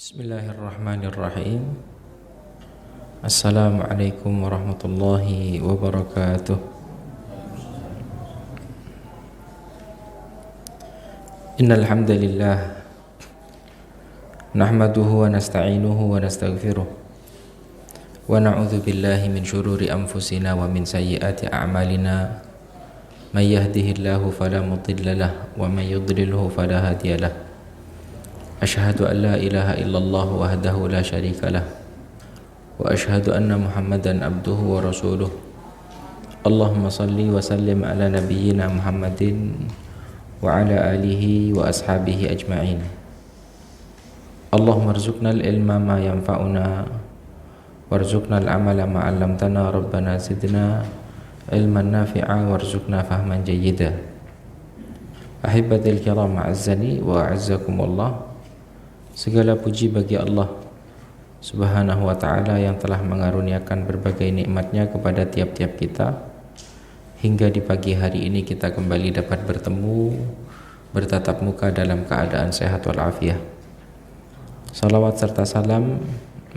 Bismillahirrahmanirrahim. Assalamualaikum warahmatullahi wabarakatuh. Innal hamdalillah nahmaduhu wa nasta'inuhu wa nastaghfiruh wa na'udzu billahi min shururi anfusina wa min sayyiati a'malina. May yahdihillahu fala mudilla lahu wa may yudlilhu fala hadiya lahu. Asyhadu an la ilaha illallah wahdahu la syarika lah wa asyhadu anna Muhammadan abduhu wa rasuluh. Allahumma salli wa sallim ala nabiyyina Muhammadin wa ala alihi wa ashabihi ajma'in. Allahumma rzuqna al-ilma ma yanfa'una warzuqna al-amala ma 'allamtana rabbana zidna ilman nafi'a warzuqna fahman jayyida. Ahibatil kiram, a'azzani wa a'azzakumullah. Segala puji bagi Allah Subhanahu wa ta'ala yang telah mengaruniakan berbagai nikmatnya kepada tiap-tiap kita, hingga di pagi hari ini kita kembali dapat bertemu, bertatap muka dalam keadaan sehat walafiat. Salawat serta salam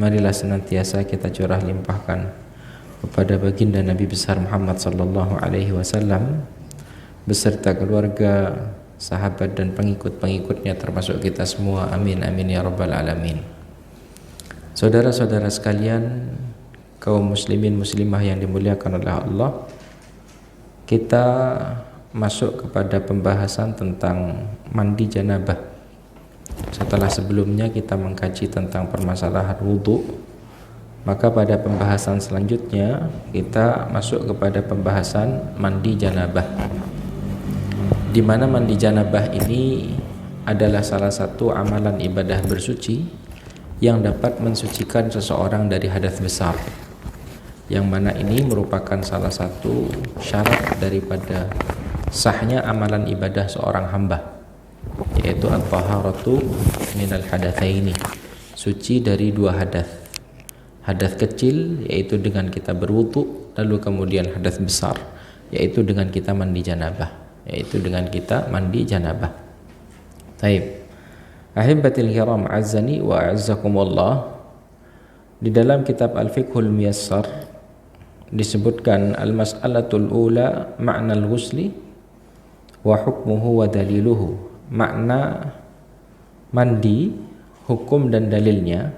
marilah senantiasa kita curah limpahkan kepada baginda Nabi besar Muhammad sallallahu alaihi wasallam beserta keluarga, sahabat dan pengikut-pengikutnya termasuk kita semua. Amin amin ya rabbal alamin. Saudara-saudara sekalian, kaum muslimin muslimah yang dimuliakan oleh Allah, kita masuk kepada pembahasan tentang mandi janabah. Setelah sebelumnya kita mengkaji tentang permasalahan wudu, maka pada pembahasan selanjutnya kita masuk kepada pembahasan mandi janabah, di mana mandi janabah ini adalah salah satu amalan ibadah bersuci yang dapat mensucikan seseorang dari hadas besar, yang mana ini merupakan salah satu syarat daripada sahnya amalan ibadah seorang hamba, yaitu at-taharatu minal hadatsaini, suci dari dua hadas. Hadas kecil yaitu dengan kita berwudu, lalu kemudian hadas besar yaitu dengan kita mandi janabah, Taib. Ahibatil kiram, azzani wa a'azzakumullah. Di dalam kitab Al-Fiqhul Miyassar disebutkan al-mas'alatul ula ma'na al-ghusli wa hukmuhu wa daliluhu. Makna mandi, hukum dan dalilnya.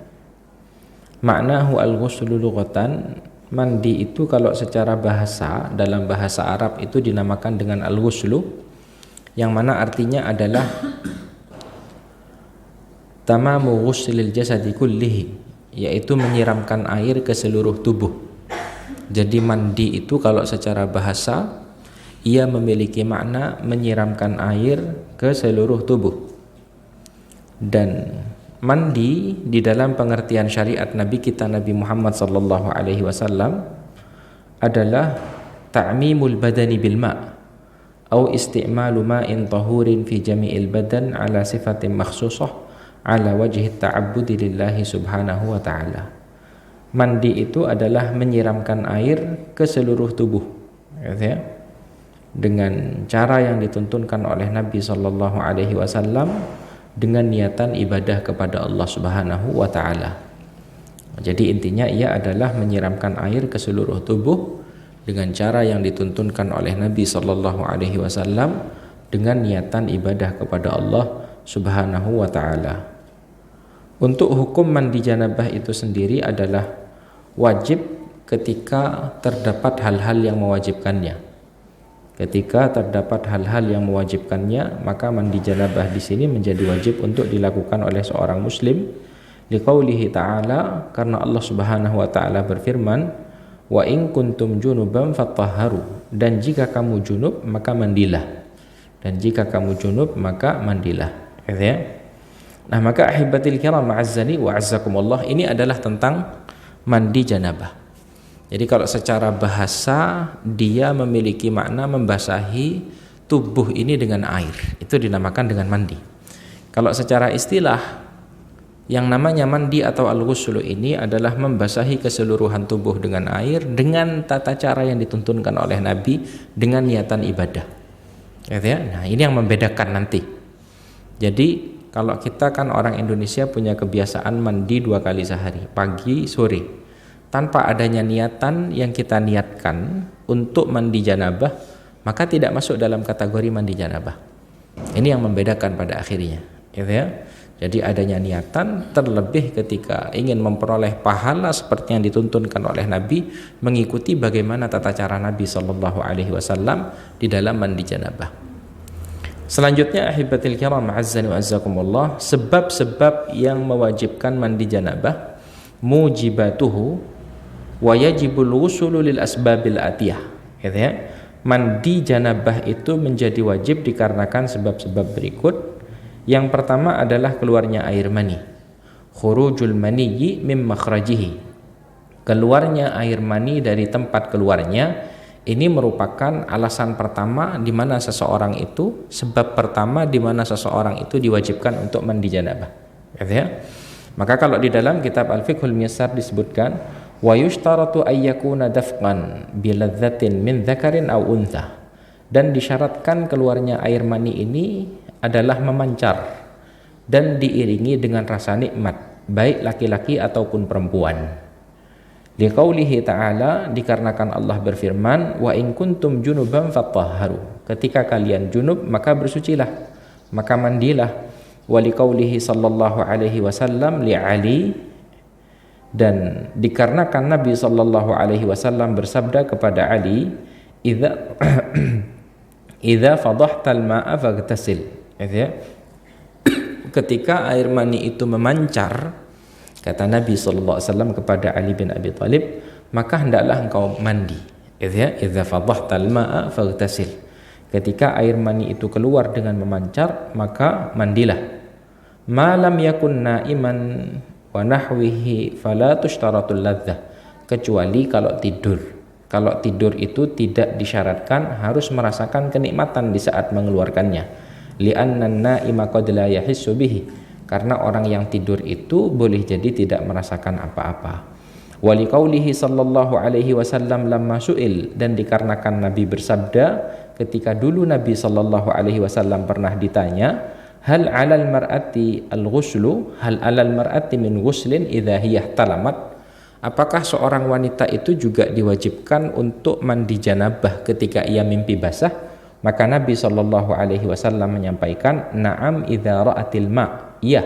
Maknahu al-ghuslu lughatan, mandi itu kalau secara bahasa, dalam bahasa Arab itu dinamakan dengan al-ghuslu, yang mana artinya adalah tamamu ghuslil jasadi kullihi, yaitu menyiramkan air ke seluruh tubuh. Jadi mandi itu kalau secara bahasa ia memiliki makna menyiramkan air ke seluruh tubuh. Dan mandi di dalam pengertian syariat Nabi kita Nabi Muhammad sallallahu alaihi wasallam adalah ta'mimul badani bil ma' atau isti'malu ma'in tahurin fi jami'il badan ala sifatin makhsusah ala wajhi ta'abbudi lillahi subhanahu wa ta'ala. Mandi itu adalah menyiramkan air ke seluruh tubuh, ya, dengan cara yang dituntunkan oleh Nabi sallallahu alaihi wasallam, dengan niatan ibadah kepada Allah Subhanahu wa ta'ala. Jadi intinya ia adalah menyiramkan air ke seluruh tubuh dengan cara yang dituntunkan oleh Nabi sallallahu alaihi wasallam, dengan niatan ibadah kepada Allah Subhanahu wa ta'ala. Untuk hukum mandi janabah itu sendiri adalah wajib ketika terdapat hal-hal yang mewajibkannya. Ketika terdapat hal-hal yang mewajibkannya, maka mandi janabah di sini menjadi wajib untuk dilakukan oleh seorang muslim. Liqaulihi ta'ala, karena Allah Subhanahu wa ta'ala berfirman, wa in kuntum junuban fatahharu, dan jika kamu junub maka mandilah. Ya. Nah, maka ahibatil kiram, ma'azzani wa a'azzakumullah, ini adalah tentang mandi janabah. Jadi kalau secara bahasa dia memiliki makna membasahi tubuh ini dengan air, itu dinamakan dengan mandi. Kalau secara istilah, yang namanya mandi atau al-ghuslu ini adalah membasahi keseluruhan tubuh dengan air dengan tata cara yang dituntunkan oleh Nabi dengan niatan ibadah. Nah, ini yang membedakan nanti. Jadi kalau kita kan orang Indonesia punya kebiasaan mandi 2 kali sehari, pagi, sore. Tanpa adanya niatan yang kita niatkan untuk mandi janabah, maka tidak masuk dalam kategori mandi janabah. Ini yang membedakan pada akhirnya, gitu ya. Jadi adanya niatan, terlebih ketika ingin memperoleh pahala seperti yang dituntunkan oleh Nabi, mengikuti bagaimana tata cara Nabi Shallallahu Alaihi Wasallam di dalam mandi janabah. Selanjutnya, ahibatil kiram, azzani wa azzakumullah, sebab-sebab yang mewajibkan mandi janabah, mujibatuhu wa yajibul ghusulu lil asbabil atiyah, gitu ya. Mandi janabah itu menjadi wajib dikarenakan sebab-sebab berikut. Yang pertama adalah keluarnya air mani, khurujul maniyyi mim makhrajihi, keluarnya air mani dari tempat keluarnya. Ini merupakan alasan pertama di mana seseorang itu, sebab pertama di mana seseorang itu diwajibkan untuk mandi janabah, gitu ya. Maka kalau di dalam kitab Al-Fiqhul Muyassar disebutkan, wa yushtaratu ay yakuna dafqan bi ladzatin min dzakarin aw untha, dan disyaratkan keluarnya air mani ini adalah memancar dan diiringi dengan rasa nikmat, baik laki-laki ataupun perempuan. Liqaulihi ta'ala, dikarenakan Allah berfirman, wa in kuntum junuban fatahharu, ketika kalian junub maka bersucilah, maka mandilah. Wa liqaulihi sallallahu alaihi wasallam li Ali, dan dikarenakan Nabi sallallahu alaihi wasallam bersabda kepada Ali, idza fadahtal ma'a faghtasil, ya. Ketika air mani itu memancar, kata Nabi SAW kepada Ali bin Abi Thalib, maka hendaklah engkau mandi, ya. Idza fadahtal ma'a faghtasil, ketika air mani itu keluar dengan memancar, maka mandilah. Ma lam yakun naiman wa nahwihi fala tushtaratul ladzah, kecuali kalau tidur. Kalau tidur itu tidak disyaratkan harus merasakan kenikmatan di saat mengeluarkannya. Li'anna an-na'ima qad la yahissu bihi, karena orang yang tidur itu boleh jadi tidak merasakan apa-apa. Wa liqaulihi sallallahu alaihi wasallam lamma su'il, dan dikarenakan Nabi bersabda ketika dulu Nabi sallallahu alaihi wasallam pernah ditanya, hal 'alal mar'ati al-ghuslu, hal 'alal mar'ati min ghuslin idza hiya talamat, apakah seorang wanita itu juga diwajibkan untuk mandi janabah ketika ia mimpi basah? Maka Nabi Shallallahu Alaihi Wasallam menyampaikan, na'am idza ra'atil ma', iya,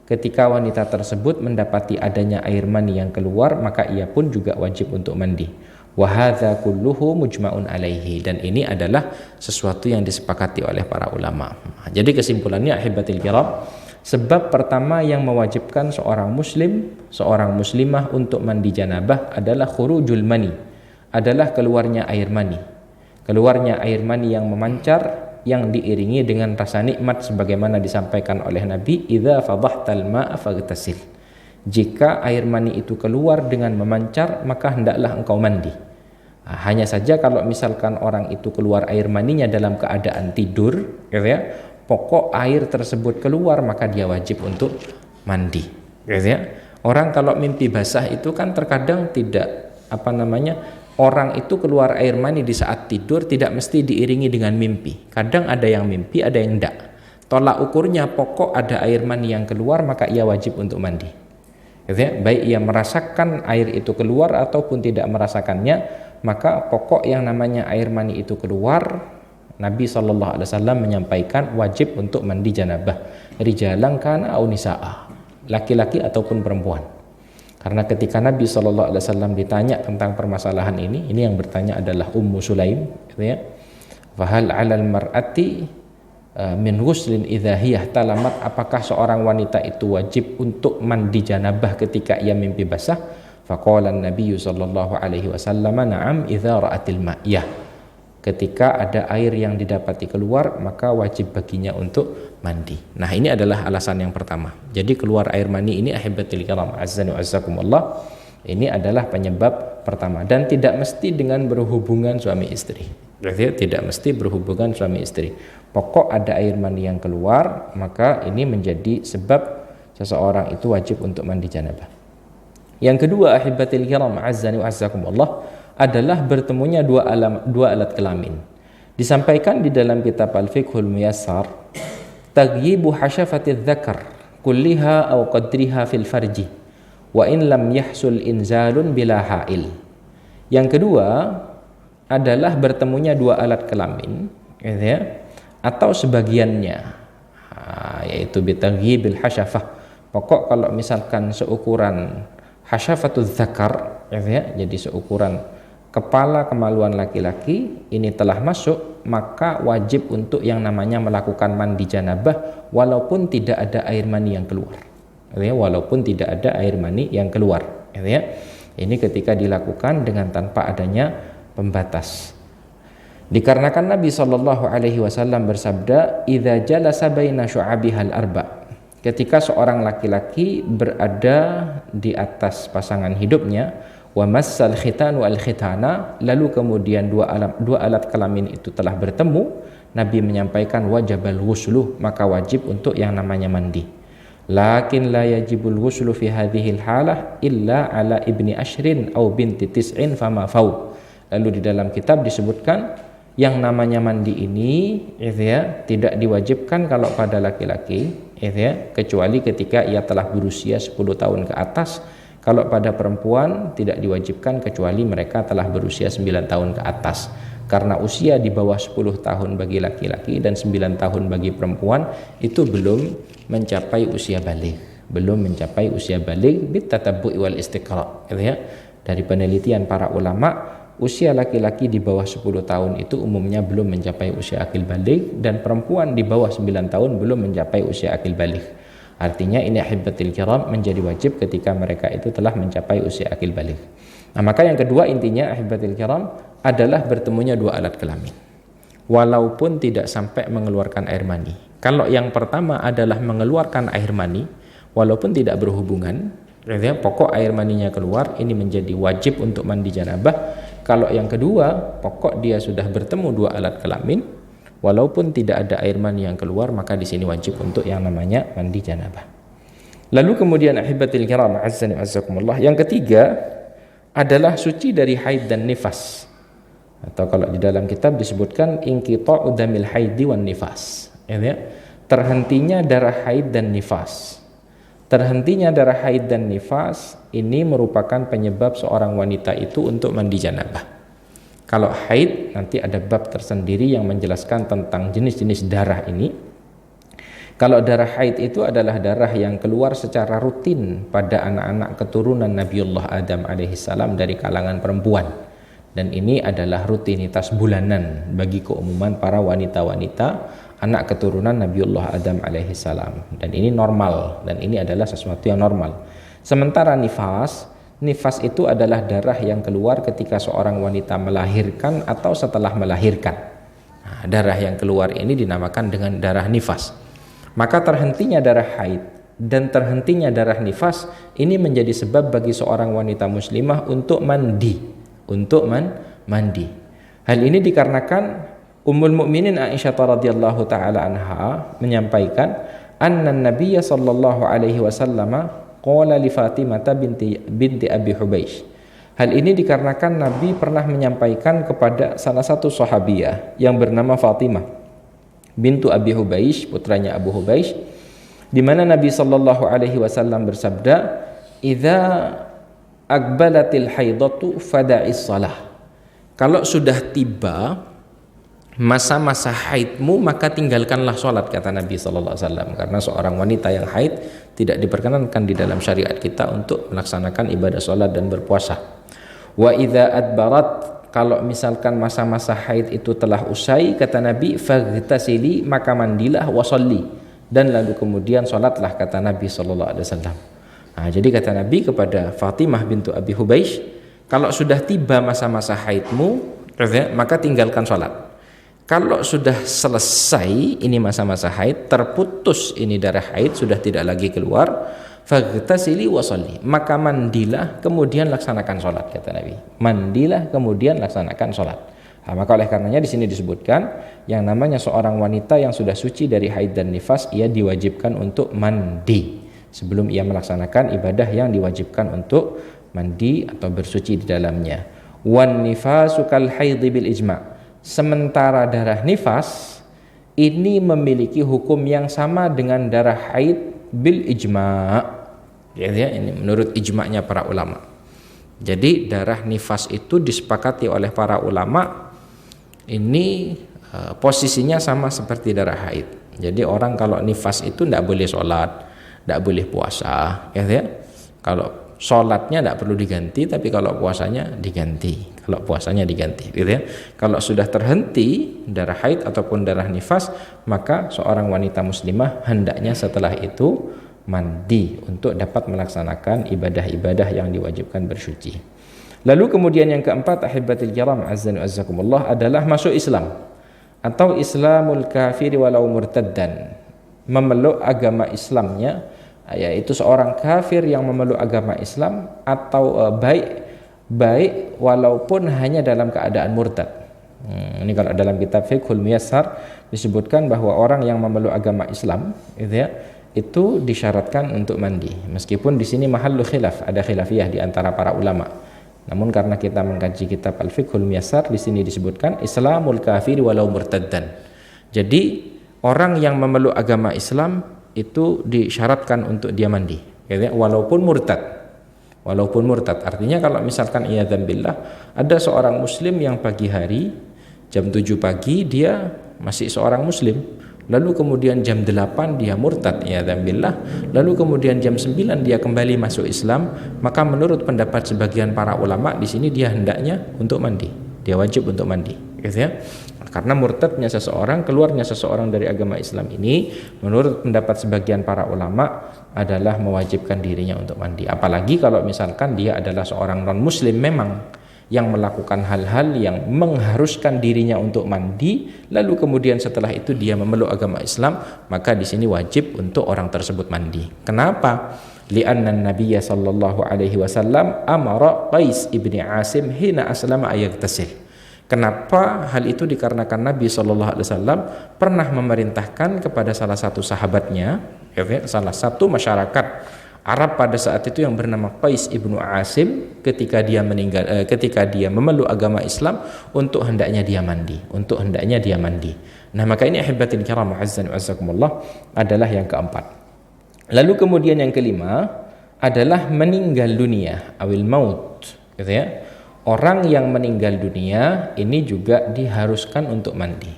ketika wanita tersebut mendapati adanya air mani yang keluar, maka ia pun juga wajib untuk mandi. Wa hadza kulluhu mujma'un alaihi, dan ini adalah sesuatu yang disepakati oleh para ulama. Jadi kesimpulannya, ahibatil kiram, sebab pertama yang mewajibkan seorang muslim, seorang muslimah untuk mandi janabah adalah khurujul mani, adalah keluarnya air mani. Keluarnya air mani yang memancar, yang diiringi dengan rasa nikmat sebagaimana disampaikan oleh Nabi, idza fadahtal ma'a faghtasil, jika air mani itu keluar dengan memancar, maka hendaklah engkau mandi. Hanya saja kalau misalkan orang itu keluar air maninya dalam keadaan tidur, gitu ya, pokok air tersebut keluar, maka dia wajib untuk mandi, gitu ya. Orang kalau mimpi basah itu kan terkadang tidak orang itu keluar air mani di saat tidur tidak mesti diiringi dengan mimpi. Kadang ada yang mimpi, ada yang enggak. Tolak ukurnya pokok ada air mani yang keluar, maka ia wajib untuk mandi, gitu ya? Baik ia merasakan air itu keluar ataupun tidak merasakannya, maka pokok yang namanya air mani itu keluar, Nabi SAW menyampaikan wajib untuk mandi janabah, rijalan kana au nisaa, laki-laki ataupun perempuan. Karena ketika Nabi SAW ditanya tentang permasalahan ini yang bertanya adalah Ummu Sulaim, gitu ya. Fahal 'alal mar'ati min ghuslin idza hiya talamat, apakah seorang wanita itu wajib untuk mandi janabah ketika ia mimpi basah? Faqala an-nabiy sallallahu alaihi wasallam, na'am idza ra'atil ma'iyah, ketika ada air yang didapati keluar, maka wajib baginya untuk mandi. Nah, ini adalah alasan yang pertama. Jadi keluar air mani ini, ahibatil kiram, azzani wa azzakumullah, ini adalah penyebab pertama, dan tidak mesti dengan berhubungan suami istri. Berarti tidak mesti berhubungan suami istri. Pokok ada air mani yang keluar, maka ini menjadi sebab seseorang itu wajib untuk mandi janabah. Yang kedua, ahibatil kiram, azzani wa azzakumullah, adalah bertemunya dua alat kelamin. Disampaikan di dalam kitab Al-Fiqhul Muyassar, taghyibu hasyafatiz dzakar kulliha aw qadriha fil farji wa in lam yahsul inzalun bila hail. Yang kedua adalah bertemunya dua alat kelamin, gitu ya, atau sebagiannya, yaitu bitaghibil hasyafah. Pokok kalau misalkan seukuran hasyafatuz zakar, gitu ya, jadi seukuran kepala kemaluan laki-laki ini telah masuk, maka wajib untuk yang namanya melakukan mandi janabah walaupun tidak ada air mani yang keluar, gitu ya, walaupun tidak ada air mani yang keluar, gitu ya. Ini ketika dilakukan dengan tanpa adanya pembatas. Dikarenakan Nabi SAW bersabda, "Idza jalasa baina syu'abihal arba." Ketika seorang laki-laki berada di atas pasangan hidupnya, wa massal khitan wal khitana, lalu kemudian dua alat kelamin itu telah bertemu, Nabi menyampaikan wajibal ghuslu, maka wajib untuk yang namanya mandi. Lakin la yajibul ghuslu fi hadhil halah illa ala ibni ashrin au binti tis'in fama fau. Lalu di dalam kitab disebutkan yang namanya mandi ini, ya, tidak diwajibkan kalau pada laki-laki, ya, kecuali ketika ia telah berusia 10 tahun ke atas. Kalau pada perempuan tidak diwajibkan kecuali mereka telah berusia 9 tahun ke atas. Karena usia di bawah 10 tahun bagi laki-laki dan 9 tahun bagi perempuan itu belum mencapai usia baligh, belum mencapai usia baligh bitatabbu'i wal istiqra', gitu ya. Dari penelitian para ulama, usia laki-laki di bawah 10 tahun itu umumnya belum mencapai usia akil baligh, dan perempuan di bawah 9 tahun belum mencapai usia akil baligh. Artinya ini ahibbatil kiram menjadi wajib ketika mereka itu telah mencapai usia akil baligh. Nah, maka yang kedua intinya ahibbatil kiram adalah bertemunya dua alat kelamin walaupun tidak sampai mengeluarkan air mani. Kalau yang pertama adalah mengeluarkan air mani walaupun tidak berhubungan, artinya pokok air maninya keluar, ini menjadi wajib untuk mandi janabah. Kalau yang kedua, pokok dia sudah bertemu dua alat kelamin walaupun tidak ada air mani yang keluar, maka di sini wajib untuk yang namanya mandi janabah. Lalu kemudian ahibatil kiram azzani azzakumullah, yang ketiga adalah suci dari haid dan nifas, atau kalau di dalam kitab disebutkan inqita'u damil haidi wan nifas, ya, terhentinya darah haid dan nifas. Terhentinya darah haid dan nifas ini merupakan penyebab seorang wanita itu untuk mandi janabah. Kalau haid nanti ada bab tersendiri yang menjelaskan tentang jenis-jenis darah ini. Kalau darah haid itu adalah darah yang keluar secara rutin pada anak-anak keturunan Nabiullah Adam alaihissalam dari kalangan perempuan. Dan ini adalah rutinitas bulanan bagi keumuman para wanita-wanita anak keturunan Nabiullah Adam alaihissalam. Dan ini normal, dan ini adalah sesuatu yang normal. Sementara nifas itu adalah darah yang keluar ketika seorang wanita melahirkan atau setelah melahirkan. Nah, darah yang keluar ini dinamakan dengan darah nifas. Maka terhentinya darah haid dan terhentinya darah nifas ini menjadi sebab bagi seorang wanita muslimah untuk mandi. Mandi. Hal ini dikarenakan Ummul Mukminin Aisyah radhiyallahu taala anha menyampaikan anna Nabiy sallallahu alaihi wasallam qala li Fatimah binti Abi Hubaish. Hal ini dikarenakan Nabi pernah menyampaikan kepada salah satu sahabiyah yang bernama Fatimah bintu Abi Hubaish, putranya Abu Hubaish, di mana Nabi sallallahu alaihi wasallam bersabda, "Idza aqbalatil haidatu fada'is shalah." Kalau sudah tiba masa-masa haidmu maka tinggalkanlah sholat, kata Nabi sallallahu alaihi wasallam, karena seorang wanita yang haid tidak diperkenankan di dalam syariat kita untuk melaksanakan ibadah sholat dan berpuasa. Wa idza adbarat, kalau misalkan masa-masa haid itu telah usai, kata Nabi, faghtasili, maka mandilah, wasalli, dan lalu kemudian sholatlah, kata Nabi sallallahu alaihi wasallam. Nah, jadi kata Nabi kepada Fatimah bintu Abi Hubaish, kalau sudah tiba masa-masa haidmu, maka tinggalkan sholat. Kalau sudah selesai ini masa-masa haid, terputus ini darah haid, sudah tidak lagi keluar, faghtasili wasalli, maka mandilah kemudian laksanakan sholat, kata Nabi. Mandilah kemudian laksanakan sholat. Nah, maka oleh karenanya di sini disebutkan yang namanya seorang wanita yang sudah suci dari haid dan nifas, ia diwajibkan untuk mandi sebelum ia melaksanakan ibadah yang diwajibkan untuk mandi atau bersuci di dalamnya. Wan nifasu kal haidhi bil ijma'. Sementara darah nifas ini memiliki hukum yang sama dengan darah haid bil ijma'. Ya, ini menurut ijma'nya para ulama. Jadi darah nifas itu disepakati oleh para ulama ini posisinya sama seperti darah haid. Jadi orang kalau nifas itu tidak boleh sholat, tidak boleh puasa, ya. Kalau sholatnya tidak perlu diganti, tapi kalau puasanya diganti. Gitu ya. Kalau sudah terhenti darah haid ataupun darah nifas, maka seorang wanita muslimah hendaknya setelah itu mandi untuk dapat melaksanakan ibadah-ibadah yang diwajibkan bersuci. Lalu kemudian yang keempat, ahibatil kiram azza wa jalla, adalah masuk Islam atau Islamul kafiri walau murtaddan, memeluk agama Islamnya, yaitu seorang kafir yang memeluk agama Islam atau baik walaupun hanya dalam keadaan murtad. Ini kalau dalam kitab Fiqhul Muyassar disebutkan bahwa orang yang memeluk agama Islam itu disyaratkan untuk mandi. Meskipun di sini mahallu khilaf, ada khilafiyah di antara para ulama. Namun karena kita mengkaji kitab Al-Fiqhul Muyassar, di sini disebutkan Islamul kafir walau murtaddan. Jadi orang yang memeluk agama Islam itu disyaratkan untuk dia mandi, walaupun murtad. Artinya kalau misalkan iyadzan billah ada seorang muslim yang pagi hari jam 7 pagi dia masih seorang muslim, lalu kemudian jam 8 dia murtad, iyadzan billah, lalu kemudian jam 9 dia kembali masuk Islam, maka menurut pendapat sebagian para ulama di sini dia hendaknya untuk mandi, dia wajib untuk mandi, karena murtadnya seseorang, keluarnya seseorang dari agama Islam ini menurut pendapat sebagian para ulama adalah mewajibkan dirinya untuk mandi. Apalagi kalau misalkan dia adalah seorang non muslim memang yang melakukan hal-hal yang mengharuskan dirinya untuk mandi, lalu kemudian setelah itu dia memeluk agama Islam, maka di sini wajib untuk orang tersebut mandi. Kenapa? Li'anna Nabiyya sallallahu alaihi wasallam amara Qais ibni Asim hina aslama ayaghtasil. Kenapa hal itu? Dikarenakan Nabi sallallahu alaihi wasallam pernah memerintahkan kepada salah satu sahabatnya, salah satu masyarakat Arab pada saat itu yang bernama Qais ibnu Asim, ketika dia memeluk agama Islam, untuk hendaknya dia mandi. Nah, maka ini ahibatin kiram azza wa jalla adalah yang keempat. Lalu kemudian yang kelima adalah meninggal dunia, awil maut, Orang yang meninggal dunia ini juga diharuskan untuk mandi.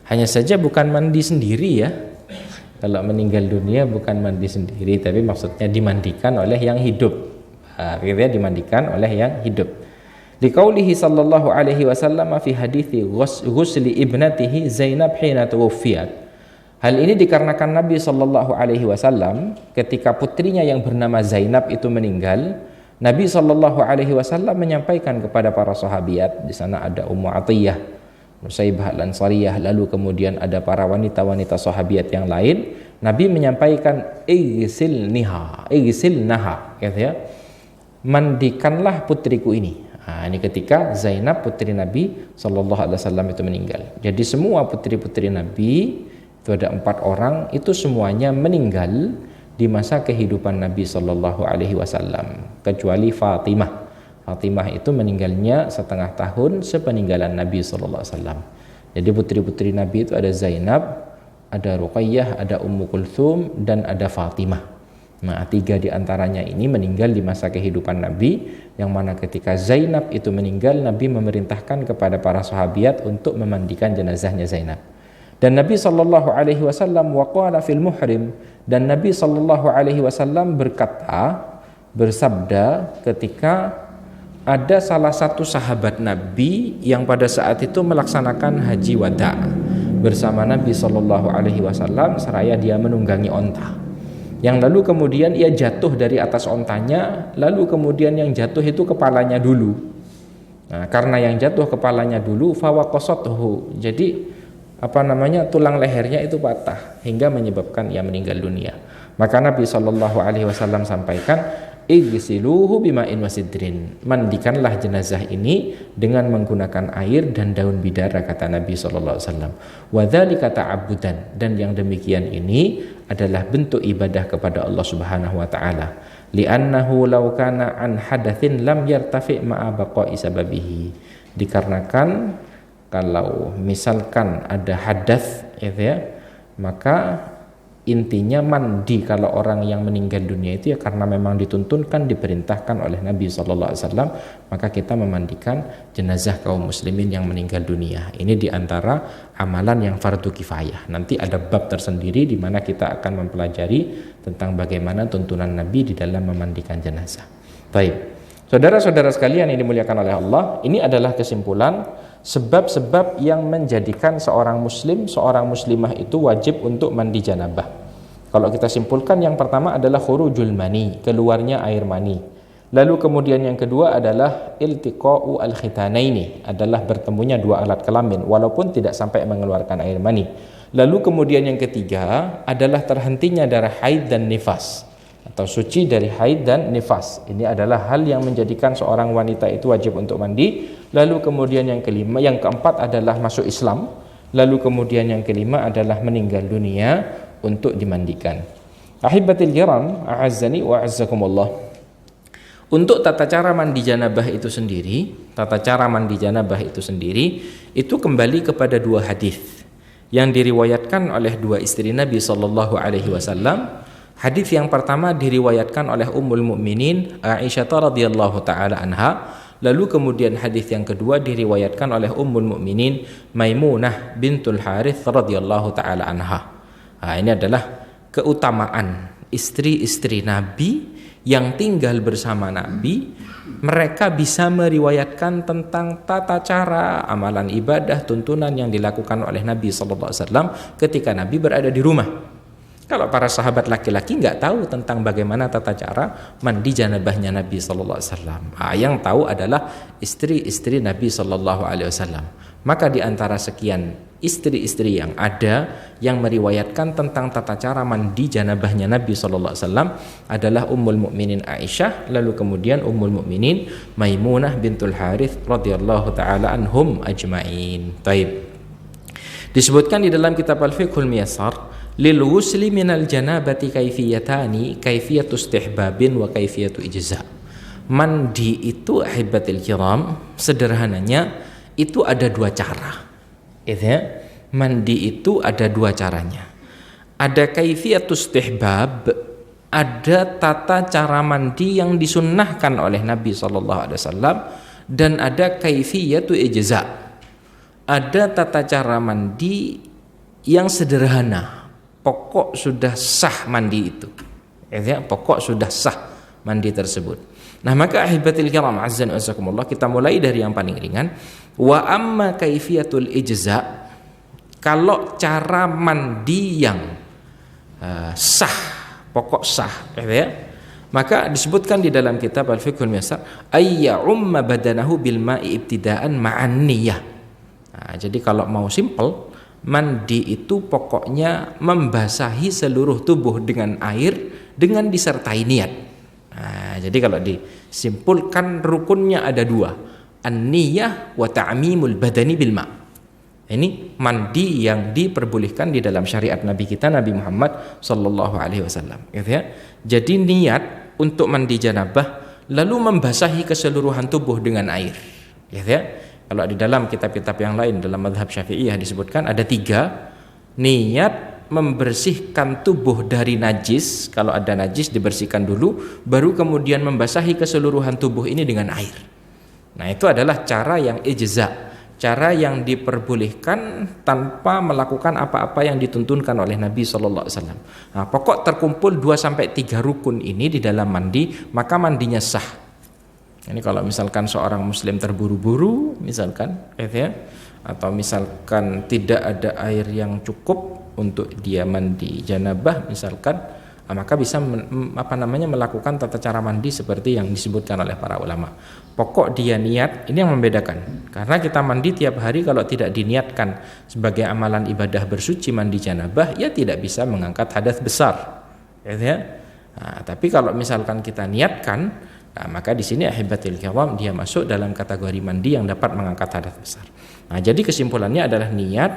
Hanya saja bukan mandi sendiri ya. Kalau meninggal dunia bukan mandi sendiri, tapi maksudnya dimandikan oleh yang hidup. Dimandikan oleh yang hidup. Liqaulihi sallallahu alaihi wasallam fi hadithi ghusli ibnatihi Zainab hina tuwfiyat. Hal ini dikarenakan Nabi sallallahu alaihi wasallam ketika putrinya yang bernama Zainab itu meninggal, Nabi sallallahu alaihi wasallam menyampaikan kepada para sahabiat, di sana ada Ummu Atiyah, Nusaybah al-Ansariyah, lalu kemudian ada para wanita-wanita sahabiat yang lain. Nabi menyampaikan igsilnaha, mandikanlah putriku ini. Nah, ini ketika Zainab putri Nabi sallallahu alaihi wasallam itu meninggal. Jadi semua putri-putri Nabi itu ada 4 orang, itu semuanya meninggal di masa kehidupan Nabi sallallahu alaihi wasallam, kecuali Fatimah. Fatimah itu meninggalnya setengah tahun sepeninggalan Nabi sallallahu alaihi wasallam. Jadi putri-putri Nabi itu ada Zainab, ada Ruqayyah, ada Ummu Kulthum, dan ada Fatimah. Nah, 3 di antaranya ini meninggal di masa kehidupan Nabi, yang mana ketika Zainab itu meninggal, Nabi memerintahkan kepada para sahabiat untuk memandikan jenazahnya Zainab. Dan Nabi sallallahu alaihi wasallam waqala fil muhrim, dan Nabi sallallahu alaihi wasallam bersabda ketika ada salah satu sahabat Nabi yang pada saat itu melaksanakan haji wada bersama Nabi sallallahu alaihi wasallam seraya dia menunggangi onta. Yang lalu kemudian ia jatuh dari atas ontanya, lalu kemudian yang jatuh itu kepalanya dulu. Nah, karena yang jatuh kepalanya dulu, fawaqasathu. Jadi tulang lehernya itu patah hingga menyebabkan ia meninggal dunia. Maka Nabi sallallahu alaihi wasallam sampaikan, igsiluhu bima'in wasidrin, mandikanlah jenazah ini dengan menggunakan air dan daun bidara, kata Nabi sallallahu alaihi wasallam. Wa dzalika ta'abbudan, dan yang demikian ini adalah bentuk ibadah kepada Allah Subhanahu wa taala. Li'annahu law kana an hadatsin lam yartafi ma'a baqa'i sababihi. Dikarenakan Kalau misalkan ada hadas gitu ya, maka intinya mandi kalau orang yang meninggal dunia itu ya karena memang dituntunkan, diperintahkan oleh Nabi SAW, maka kita memandikan jenazah kaum muslimin yang meninggal dunia. Ini diantara amalan yang fardu kifayah. Nanti ada bab tersendiri di mana kita akan mempelajari tentang bagaimana tuntunan Nabi di dalam memandikan jenazah. Baik, saudara-saudara sekalian yang dimuliakan oleh Allah, ini adalah kesimpulan sebab-sebab yang menjadikan seorang muslim, seorang muslimah itu wajib untuk mandi janabah. Kalau kita simpulkan, yang pertama adalah khurujul mani, keluarnya air mani. Lalu kemudian yang kedua adalah iltiqa'u al-khitanaini, adalah bertemunya dua alat kelamin walaupun tidak sampai mengeluarkan air mani. Lalu kemudian yang ketiga adalah terhentinya darah haid dan nifas, atau suci dari haid dan nifas. Ini adalah hal yang menjadikan seorang wanita itu wajib untuk mandi. Lalu kemudian yang keempat adalah masuk Islam. Lalu kemudian yang kelima adalah meninggal dunia untuk dimandikan. Ahibatil kiram, a'azzani wa a'azzakumullah. Untuk tata cara mandi janabah itu sendiri, itu kembali kepada dua hadis yang diriwayatkan oleh dua istri Nabi sallallahu alaihi wasallam. Hadis yang pertama diriwayatkan oleh Ummul Mukminin Aisyah radhiyallahu taala anha. Lalu kemudian hadis yang kedua diriwayatkan oleh Ummul Mukminin Maimunah bintul Harith radhiyallahu taala anha. Nah, ini adalah keutamaan istri-istri Nabi yang tinggal bersama Nabi. Mereka bisa meriwayatkan tentang tata cara amalan ibadah, tuntunan yang dilakukan oleh Nabi sallallahu alaihi wasallam ketika Nabi berada di rumah. Kalau para sahabat laki-laki nggak tahu tentang bagaimana tata cara mandi janabahnya Nabi Sallallahu Alaihi Wasallam. Yang tahu adalah istri-istri Nabi Sallallahu Alaihi Wasallam. Maka di antara sekian istri-istri yang ada yang meriwayatkan tentang tata cara mandi janabahnya Nabi Sallallahu Alaihi Wasallam adalah Ummul Mukminin Aisyah, lalu kemudian Ummul Mukminin Maimunah bintul Harith radhiyallahu taala anhum ajmain. Taib. Disebutkan di dalam kitab Al-Fiqhul Muyassar, lil ghusli minal janabati kaifiyatani, kaifiyatu istihbabin wa kaifiyatu ijza. Mandi itu ahibatil kiram, sederhananya itu ada dua cara. Ya? Mandi itu ada dua caranya. Ada kaifiyatu istihbab, ada tata cara mandi yang disunnahkan oleh Nabi SAW, dan ada kaifiyatu ijza. Ada tata cara mandi yang sederhana, pokok sudah sah mandi itu, ya, pokok sudah sah mandi tersebut. Nah, maka ahibatil kiram azzan wasakumullah, kita mulai dari yang paling ringan. Wa amma kaifiyatul ijza, kalau cara mandi yang sah, pokok sah, ya, maka disebutkan di dalam kitab Al-Fiqhul Muyassar ayya umma badanahu bil ma'i ibtidaan ma'an niyah. Nah, jadi kalau mau simple, mandi itu pokoknya membasahi seluruh tubuh dengan air dengan disertai niat. Nah, jadi kalau disimpulkan rukunnya ada dua, an-niyah wa ta'mimul badani bil ma'. Ini mandi yang diperbolehkan di dalam syariat Nabi kita, Nabi Muhammad sallallahu alaihi wasallam, gitu ya. Jadi niat untuk mandi janabah lalu membasahi keseluruhan tubuh dengan air, gitu ya. Kalau di dalam kitab-kitab yang lain dalam mazhab Syafi'iyah disebutkan ada tiga. Niat membersihkan tubuh dari najis, kalau ada najis dibersihkan dulu, baru kemudian membasahi keseluruhan tubuh ini dengan air. Nah, itu adalah cara yang ijza, cara yang diperbolehkan tanpa melakukan apa-apa yang dituntunkan oleh Nabi sallallahu alaihi wasallam. Nah, pokok terkumpul 2-3 rukun ini di dalam mandi, maka mandinya sah. Ini kalau misalkan seorang muslim terburu-buru misalkan, ya, atau misalkan tidak ada air yang cukup untuk dia mandi janabah misalkan, maka bisa melakukan tata cara mandi seperti yang disebutkan oleh para ulama. Pokok dia niat, ini yang membedakan. Karena kita mandi tiap hari, kalau tidak diniatkan sebagai amalan ibadah bersuci mandi janabah, ya tidak bisa mengangkat hadas besar, ya. Nah, tapi kalau misalkan kita niatkan, nah, maka di sini ahibatil kiram dia masuk dalam kategori mandi yang dapat mengangkat hadas besar. Nah, jadi kesimpulannya adalah niat,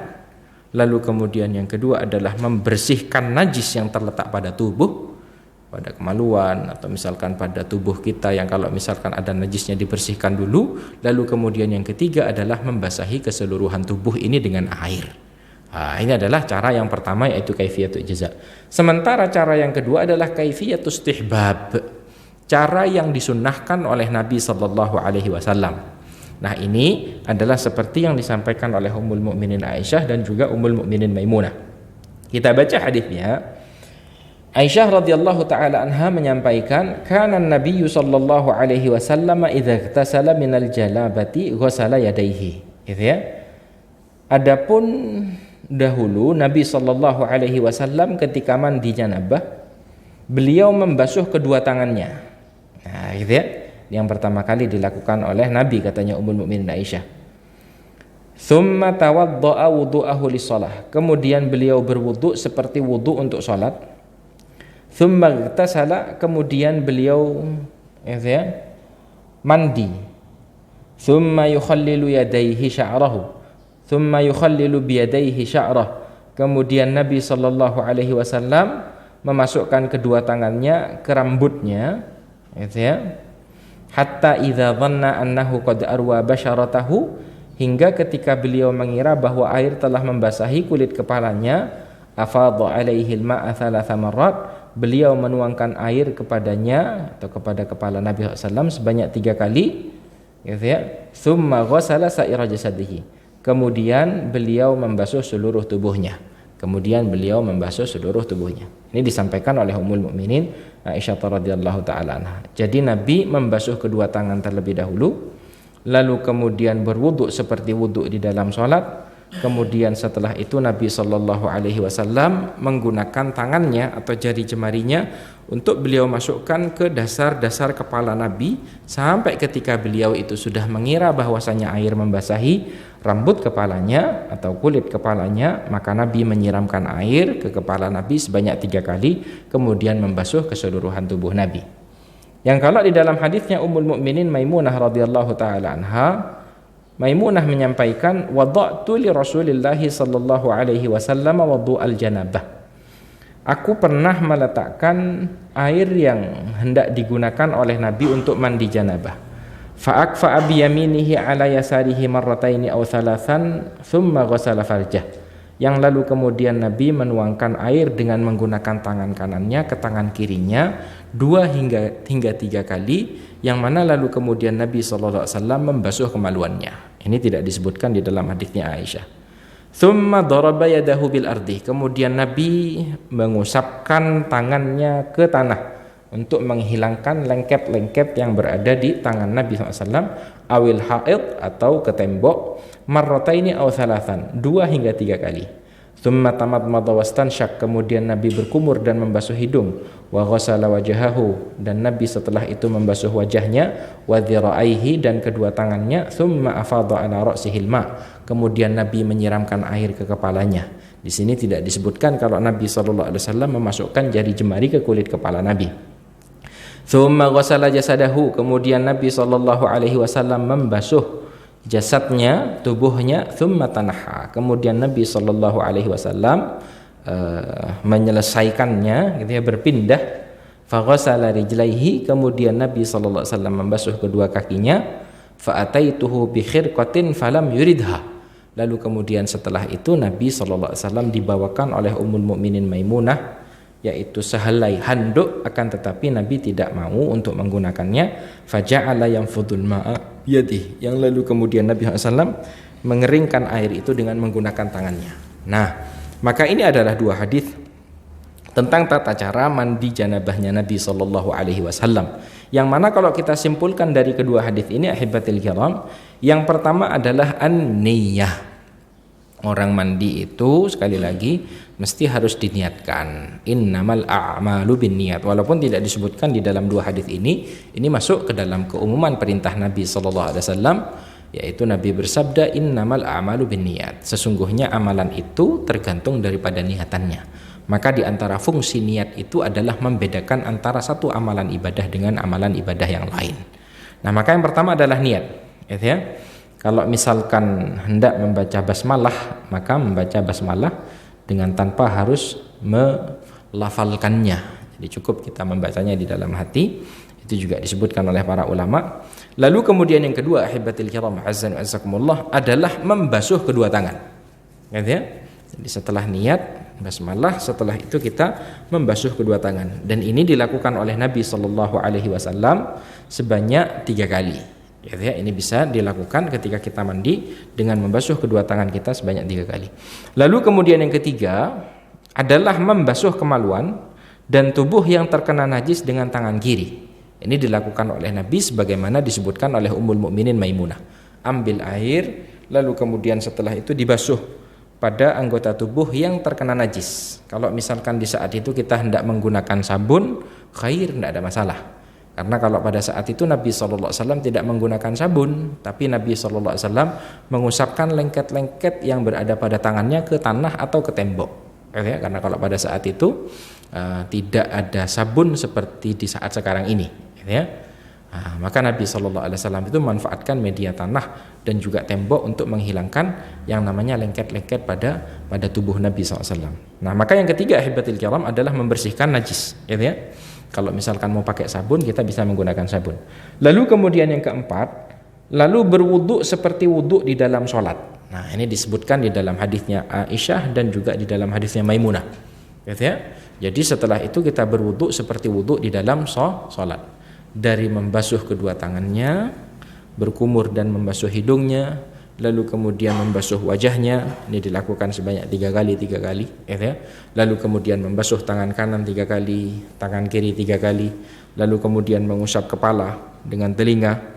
lalu kemudian yang kedua adalah membersihkan najis yang terletak pada tubuh, pada kemaluan, atau misalkan pada tubuh kita yang kalau misalkan ada najisnya dibersihkan dulu. Lalu kemudian yang ketiga adalah membasahi keseluruhan tubuh ini dengan air. Ini adalah cara yang pertama, yaitu kaifiyatul ijza. Sementara cara yang kedua adalah kaifiyatul istihbab, cara yang disunnahkan oleh Nabi sallallahu alaihi wasallam. Nah, ini adalah seperti yang disampaikan oleh Ummul Mukminin Aisyah dan juga Ummul Mukminin Maimunah. Kita baca hadisnya. Aisyah radhiyallahu taala anha menyampaikan, kana Nabi sallallahu alaihi wasallam idza ightasala minal jalabati ghassala yadayhi. Gitu ya. Adapun dahulu Nabi sallallahu alaihi wasallam ketika mandi janabah, beliau membasuh kedua tangannya. Nah, gitu ya. Yang pertama kali dilakukan oleh Nabi, katanya Ummul Mukminin Aisyah. Tsumma tawaddaa wudu'ahu lis-shalah. Kemudian beliau berwudu seperti wudu untuk salat. Tsumma ightasala, kemudian beliau mandi. Tsumma yukhallilu yadayhi sya'rahu. Tsumma yukhallilu biyadayhi sya'rah. Kemudian Nabi sallallahu alaihi wasallam memasukkan kedua tangannya ke rambutnya, hatta idza dhanna annahu qad arwa basyaratahu, hingga ketika beliau mengira bahwa air telah membasahi kulit kepalanya, afadha alaihi al-ma'a thalatha marrat, beliau menuangkan air kepadanya atau kepada kepala Nabi SAW sebanyak 3 kali, thumma ghassala sa'ira jasadihi, kemudian beliau membasuh seluruh tubuhnya. Ini disampaikan oleh Ummul Mukminin Aisyah radhiyallahu taala anha. Jadi Nabi membasuh kedua tangan terlebih dahulu, lalu kemudian berwudu seperti wudu di dalam salat. Kemudian setelah itu Nabi sallallahu alaihi wasallam menggunakan tangannya atau jari jemarinya untuk beliau masukkan ke dasar-dasar kepala Nabi, sampai ketika beliau itu sudah mengira bahwasanya air membasahi rambut kepalanya atau kulit kepalanya, maka Nabi menyiramkan air ke kepala Nabi sebanyak 3 kali, kemudian membasuh keseluruhan tubuh Nabi. Yang kalau di dalam hadisnya Ummul Mukminin Maimunah radhiyallahu taala anha, Maimunah menyampaikan, wada'tu li Rasulillah sallallahu alaihi wasallam wudu'al janabah. Aku pernah meletakkan air yang hendak digunakan oleh Nabi untuk mandi janabah. Fa'akfa'a bi yaminihi ala yasarihi marrataini aw thalathan thumma ghassala farjah. Yang lalu kemudian Nabi menuangkan air dengan menggunakan tangan kanannya ke tangan kirinya 2 hingga 3 kali, yang mana lalu kemudian Nabi sallallahu alaihi wasallam membasuh kemaluannya. Ini tidak disebutkan di dalam hadisnya Aisyah. Thumma daraba yadahu bil ardi. Kemudian Nabi mengusapkan tangannya ke tanah untuk menghilangkan lengket-lengket yang berada di tangan Nabi SAW, awil haid atau ke tembok, marrataini aw thalathan 2 hingga 3 kali. Tsumma tamadmada wastansyak, kemudian Nabi berkumur dan membasuh hidung, wa ghassala wajhahu, dan Nabi setelah itu membasuh wajahnya, wa dhira'aihi, dan kedua tangannya, tsumma afadha ala ra'sihil ma, kemudian Nabi menyiramkan air ke kepalanya. Di sini tidak disebutkan kalau Nabi sallallahu alaihi wasallam memasukkan jari jemari ke kulit kepala Nabi. Tsumma ghassala jasadahu, kemudian Nabi sallallahu alaihi wasallam membasuh jasadnya, tubuhnya. Tsumma tanaha, kemudian Nabi sallallahu alaihi wasallam menyelesaikannya, gitu ya, berpindah. Fa ghassala rijlaihi, kemudian Nabi sallallahu alaihi wasallam membasuh kedua kakinya. Fa ataituhu bi khirqatin falam yuridha, lalu kemudian setelah itu Nabi sallallahu alaihi wasallam dibawakan oleh Ummul Mukminin Maimunah, yaitu sehelai handuk, akan tetapi Nabi tidak mau untuk menggunakannya. Faja'ala yanfudul ma'a biyadihi, yang lalu kemudian Nabi SAW mengeringkan air itu dengan menggunakan tangannya. Nah, maka ini adalah 2 hadis tentang tata cara mandi janabahnya Nabi sallallahu alaihi wasallam. Yang mana kalau kita simpulkan dari kedua hadis ini, ahibatil kiram, yang pertama adalah an-niyah. Orang mandi itu sekali lagi mesti harus diniatkan. Innamal a'malu binniyat. Walaupun tidak disebutkan di dalam 2 hadis ini masuk ke dalam keumuman perintah Nabi sallallahu alaihi wasallam, yaitu Nabi bersabda innamal a'malu binniyat. Sesungguhnya amalan itu tergantung daripada niatannya. Maka di antara fungsi niat itu adalah membedakan antara satu amalan ibadah dengan amalan ibadah yang lain. Nah, maka yang pertama adalah niat, gitu ya. Kalau misalkan hendak membaca basmalah, maka membaca basmalah dengan tanpa harus melafalkannya. Jadi cukup kita membacanya di dalam hati. Itu juga disebutkan oleh para ulama. Lalu kemudian yang kedua, ahibatil kiram azzan wa azzakumullah, adalah membasuh kedua tangan. Gitu ya? Jadi setelah niat basmalah, setelah itu kita membasuh kedua tangan. Dan ini dilakukan oleh Nabi Shallallahu Alaihi Wasallam sebanyak 3 kali. Gitu ya? Ini bisa dilakukan ketika kita mandi dengan membasuh kedua tangan kita sebanyak 3 kali. Lalu kemudian yang ketiga adalah membasuh kemaluan dan tubuh yang terkena najis dengan tangan kiri. Ini dilakukan oleh Nabi sebagaimana disebutkan oleh Ummul Mukminin Maimunah. Ambil air, lalu kemudian setelah itu dibasuh pada anggota tubuh yang terkena najis. Kalau misalkan di saat itu kita hendak menggunakan sabun, khair, tidak ada masalah. Karena kalau pada saat itu Nabi SAW tidak menggunakan sabun, tapi Nabi SAW mengusapkan lengket-lengket yang berada pada tangannya ke tanah atau ke tembok. Karena kalau pada saat itu tidak ada sabun seperti di saat sekarang ini. Maka Nabi SAW itu memanfaatkan media tanah dan juga tembok untuk menghilangkan yang namanya lengket-lengket pada tubuh Nabi SAW. Nah, maka yang ketiga ahibatil kiram adalah membersihkan najis. Kalau misalkan mau pakai sabun, kita bisa menggunakan sabun. Lalu kemudian yang keempat, lalu berwudu seperti wudu di dalam sholat. Nah, ini disebutkan di dalam hadisnya Aisyah dan juga di dalam hadisnya Maimunah. Jadi setelah itu kita berwudu seperti wudu di dalam sholat. Dari membasuh kedua tangannya, berkumur dan membasuh hidungnya, lalu kemudian membasuh wajahnya. Ini dilakukan sebanyak 3 kali. Lalu kemudian membasuh tangan kanan 3 kali, tangan kiri 3 kali, lalu kemudian mengusap kepala dengan telinga.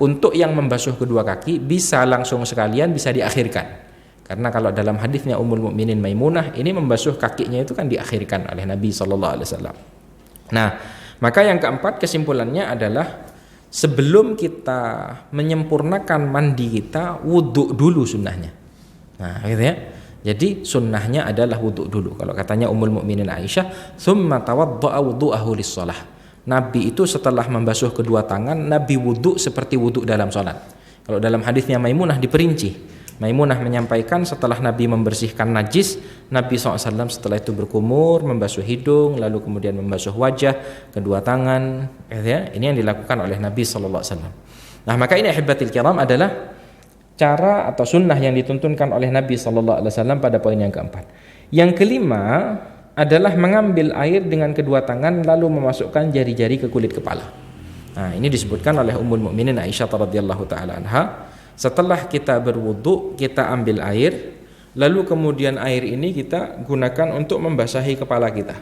Untuk yang membasuh kedua kaki bisa langsung sekalian, bisa diakhirkan. Karena kalau dalam hadisnya Ummul Mukminin Maimunah, ini membasuh kakinya itu kan diakhirkan oleh Nabi SAW. Nah, maka yang keempat kesimpulannya adalah sebelum kita menyempurnakan mandi kita, wudhu dulu sunnahnya. Nah, gitu ya. Jadi sunnahnya adalah wudhu dulu. Kalau katanya Ummul Mukminin Aisyah, "Tsumma tawadda'a wudhu'ahu lis-shalah." Nabi itu setelah membasuh kedua tangan, Nabi wudhu seperti wudhu dalam salat. Kalau dalam hadisnya Maimunah diperinci. Maimunah menyampaikan setelah Nabi membersihkan najis, Nabi SAW setelah itu berkumur, membasuh hidung, lalu kemudian membasuh wajah, kedua tangan. Ini yang dilakukan oleh Nabi SAW. Nah, maka ini ahibatil kiram adalah cara atau sunnah yang dituntunkan oleh Nabi SAW pada poin yang keempat. Yang kelima adalah mengambil air dengan kedua tangan lalu memasukkan jari-jari ke kulit kepala. Nah, ini disebutkan oleh Ummul Mukminin Aisyah radhiyallahu taala anha. Setelah kita berwudu, kita ambil air, lalu kemudian air ini kita gunakan untuk membasahi kepala kita.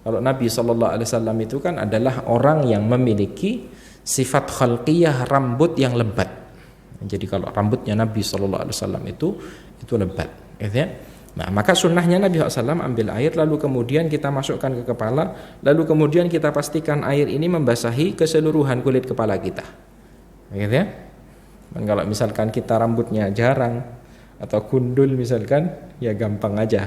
Kalau Nabi SAW itu kan adalah orang yang memiliki sifat khalqiyah, rambut yang lebat. Jadi kalau rambutnya Nabi SAW itu lebat. Nah, maka sunnahnya Nabi SAW ambil air, lalu kemudian kita masukkan ke kepala, lalu kemudian kita pastikan air ini membasahi keseluruhan kulit kepala kita. Dan kalau misalkan kita rambutnya jarang atau gundul misalkan, ya gampang aja,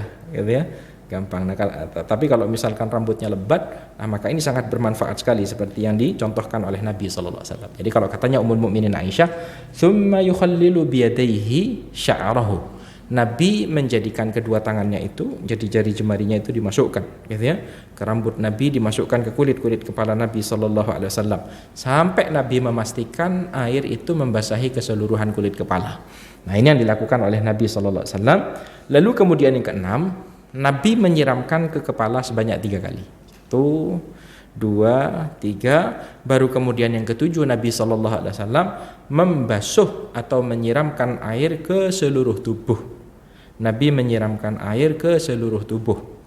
gampang. Nah, tapi kalau misalkan rambutnya lebat, nah maka ini sangat bermanfaat sekali seperti yang dicontohkan oleh Nabi SAW. Jadi kalau katanya Ummul Mukminin Aisyah, "Tsumma yukhallilu biyadayhi sya'rahu." Nabi menjadikan kedua tangannya itu, jadi jari jemarinya itu dimasukkan, ke rambut Nabi, dimasukkan ke kulit kepala Nabi SAW, sampai Nabi memastikan air itu membasahi keseluruhan kulit kepala. Nah, ini yang dilakukan oleh Nabi SAW. Lalu kemudian yang keenam, Nabi menyiramkan ke kepala sebanyak 3 kali. 1, 2, 3. Baru kemudian yang ketujuh, Nabi SAW membasuh atau menyiramkan air ke seluruh tubuh. Nabi menyiramkan air ke seluruh tubuh.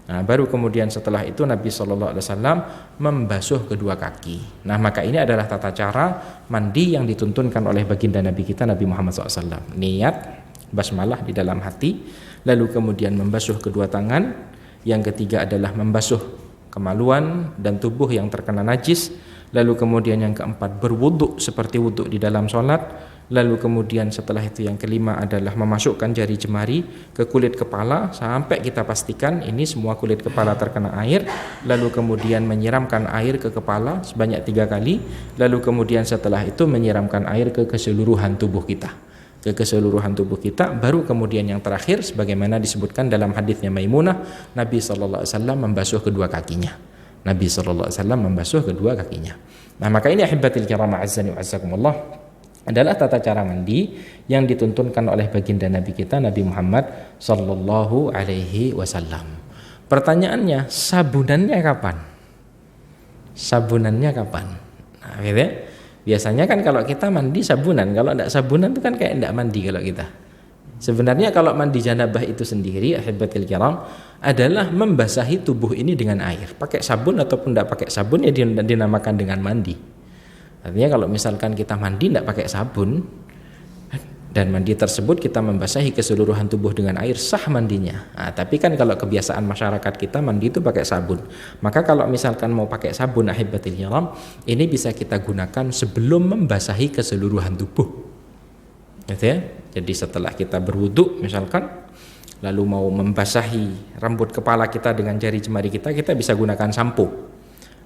Nah, baru kemudian setelah itu Nabi SAW membasuh kedua kaki. Nah, maka ini adalah tata cara mandi yang dituntunkan oleh baginda Nabi kita Nabi Muhammad SAW. Niat, basmalah di dalam hati, lalu kemudian membasuh kedua tangan. Yang ketiga adalah membasuh kemaluan dan tubuh yang terkena najis. Lalu kemudian yang keempat berwudu seperti wudu di dalam sholat. Lalu kemudian setelah itu yang kelima adalah memasukkan jari jemari ke kulit kepala sampai kita pastikan ini semua kulit kepala terkena air. Lalu kemudian menyiramkan air ke kepala sebanyak 3 kali. Lalu kemudian setelah itu menyiramkan air ke keseluruhan tubuh kita. ke keseluruhan tubuh kita, baru kemudian yang terakhir sebagaimana disebutkan dalam hadisnya Maimunah, Nabi sallallahu alaihi wasallam membasuh kedua kakinya. Nabi sallallahu alaihi wasallam membasuh kedua kakinya. Nah, maka ini ahibatil kiram azzani wa azzakumullah adalah tata cara mandi yang dituntunkan oleh baginda Nabi kita Nabi Muhammad sallallahu alaihi wasallam. Pertanyaannya, sabunannya kapan? Sabunannya kapan? Nah, gitu ya. Biasanya kan kalau kita mandi sabunan, kalau tidak sabunan itu kan kayak tidak mandi kalau kita. Sebenarnya kalau mandi janabah itu sendiri, ahibatil kiram, adalah membasahi tubuh ini dengan air. Pakai sabun ataupun tidak pakai sabun ya dinamakan dengan mandi. Artinya kalau misalkan kita mandi tidak pakai sabun dan mandi tersebut kita membasahi keseluruhan tubuh dengan air, sah mandinya. Nah, tapi kan kalau kebiasaan masyarakat kita mandi itu pakai sabun. Maka kalau misalkan mau pakai sabun ahibatil kiram, ini bisa kita gunakan sebelum membasahi keseluruhan tubuh. Gitu ya. Jadi setelah kita berwudu misalkan, lalu mau membasahi rambut kepala kita dengan jari jemari kita bisa gunakan sampo.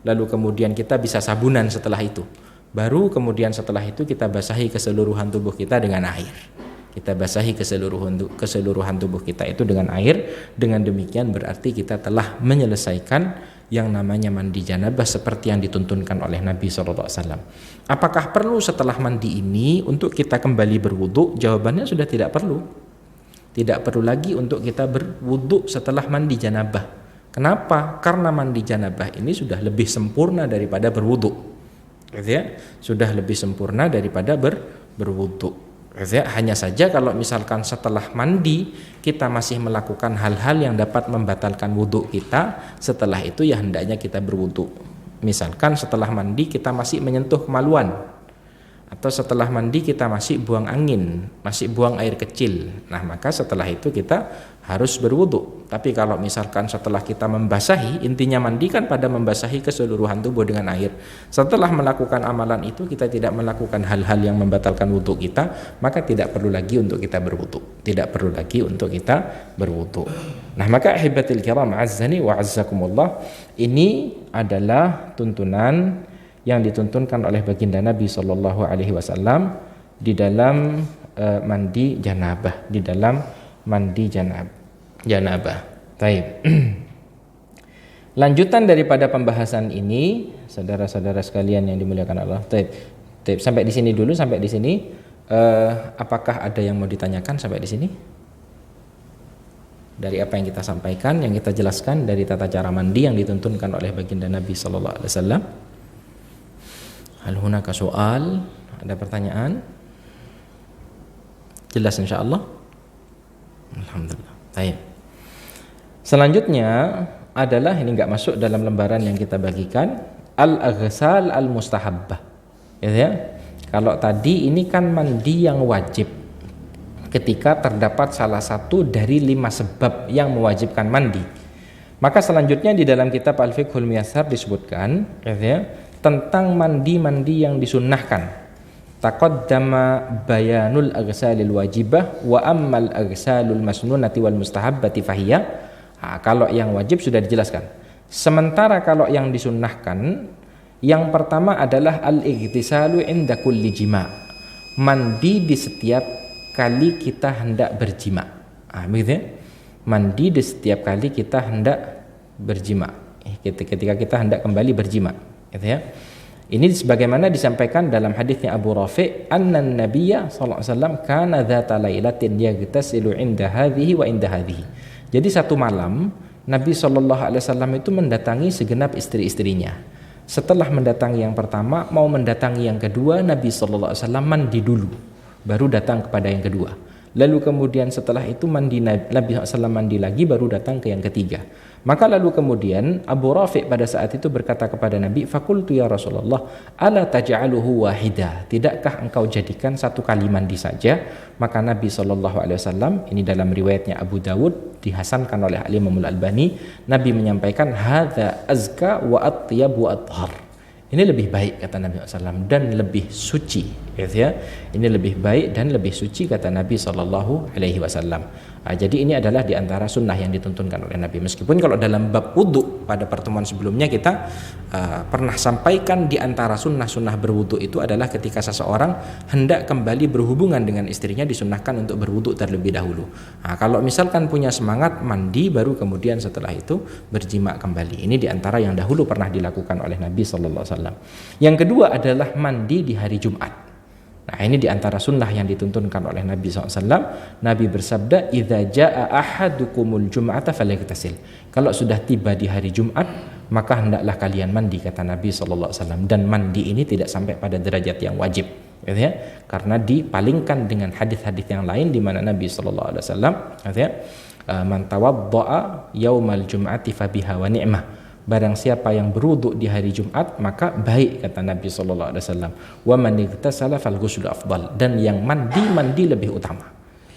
Lalu kemudian kita bisa sabunan setelah itu. Baru kemudian setelah itu kita basahi keseluruhan tubuh kita dengan air. Kita basahi keseluruhan tubuh kita itu dengan air. Dengan demikian berarti kita telah menyelesaikan yang namanya mandi janabah seperti yang dituntunkan oleh Nabi SAW. Apakah perlu setelah mandi ini untuk kita kembali berwudu? Jawabannya sudah tidak perlu. Tidak perlu lagi untuk kita berwudu setelah mandi janabah. Kenapa? Karena mandi janabah ini sudah lebih sempurna daripada berwudu. Gitu ya, sudah lebih sempurna daripada berwudu. Gitu ya, hanya saja kalau misalkan setelah mandi kita masih melakukan hal-hal yang dapat membatalkan wudu kita, setelah itu ya hendaknya kita berwudu. Misalkan setelah mandi kita masih menyentuh kemaluan, atau setelah mandi kita masih buang angin, masih buang air kecil, nah maka setelah itu kita harus berwudu. Tapi kalau misalkan setelah kita membasahi, intinya mandi kan pada membasahi keseluruhan tubuh dengan air. Setelah melakukan amalan itu kita tidak melakukan hal-hal yang membatalkan wudu kita, maka tidak perlu lagi untuk kita berwudu. Tidak perlu lagi untuk kita berwudu. Nah, maka ahibatil kiram azzani wa azzakumullah, ini adalah tuntunan yang dituntunkan oleh baginda Nabi sallallahu alaihi wasallam di dalam mandi janabah, di dalam mandi janabah. Baik. Lanjutan daripada pembahasan ini, saudara-saudara sekalian yang dimuliakan Allah. Baik. Sampai di sini dulu, sampai di sini. Apakah ada yang mau ditanyakan sampai di sini? Dari apa yang kita sampaikan, yang kita jelaskan dari tata cara mandi yang dituntunkan oleh baginda Nabi sallallahu alaihi wasallam. Hal hunaka soal? Ada pertanyaan? Jelas insyaallah? Alhamdulillah. Baik. Selanjutnya adalah, ini enggak masuk dalam lembaran yang kita bagikan, al-aghsal al-mustahabbah. Ya. Kalau tadi ini kan mandi yang wajib ketika terdapat salah satu dari 5 sebab yang mewajibkan mandi. Maka selanjutnya di dalam kitab Al-Fiqhul Muyassar disebutkan ya, tentang mandi-mandi yang disunnahkan. Taqaddama bayanul aghsalil wajibah wa ammal aghsalul masnunati wal mustahabbati fahiyya. Kalau yang wajib sudah dijelaskan. Sementara kalau yang disunnahkan, yang pertama adalah al-ightisalu inda kulli jima'. Mandi di setiap kali kita hendak berjima. Begitu ya? Mandi di setiap kali kita hendak berjima. Ketika kita hendak kembali berjima. Gitu ya. Ini sebagaimana disampaikan dalam hadisnya Abu Rafi', annan nabiyya sallallahu alaihi wasallam kana dzata lailatin yaghtasilu inda hadhihi wa inda hadhihi. Jadi satu malam Nabi sallallahu alaihi wasallam itu mendatangi segenap istri-istrinya. Setelah mendatangi yang pertama, mau mendatangi yang kedua, Nabi sallallahu alaihi wasallam mandi dulu, baru datang kepada yang kedua. Lalu kemudian setelah itu Nabi SAW mandi lagi, baru datang ke yang ketiga. Maka lalu kemudian Abu Rafi' pada saat itu berkata kepada Nabi, "Faqultu ya Rasulullah, ala taj'aluhu wahida? Tidakkah engkau jadikan satu kali mandi saja?" Maka Nabi SAW, ini dalam riwayatnya Abu Dawud, dihasankan oleh Imam Al-Albani, Nabi menyampaikan, "Hadza azka wa atyabu athhar." Ini lebih baik kata Nabi SAW dan lebih suci, gitu ya. Ini lebih baik dan lebih suci kata Nabi SAW. Jadi ini adalah diantara sunnah yang dituntunkan oleh Nabi. Meskipun kalau dalam bab wudhu pada pertemuan sebelumnya kita pernah sampaikan diantara sunnah-sunnah berwudhu itu adalah ketika seseorang hendak kembali berhubungan dengan istrinya disunnahkan untuk berwudhu terlebih dahulu. Kalau misalkan punya semangat mandi baru kemudian setelah itu berjima kembali. Ini diantara yang dahulu pernah dilakukan oleh Nabi SAW. Yang kedua adalah mandi di hari Jumat. Nah, ini diantara sunnah yang dituntunkan oleh Nabi SAW. Nabi bersabda, "Idza jaa ahadukumul jum'ata falyaghtasil." Kalau sudah tiba di hari Jumat, maka hendaklah kalian mandi, kata Nabi SAW. Dan mandi ini tidak sampai pada derajat yang wajib, gitu ya, karena dipalingkan dengan hadis-hadis yang lain di mana Nabi SAW, gitu ya, "Man tawaddaa yaumal jum'ati fabiha wa ni'mah." Barang siapa yang berwudu di hari Jumat maka baik, kata Nabi sallallahu alaihi wasallam. Wa man igtasala fal ghuslu afdal. Dan yang mandi lebih utama.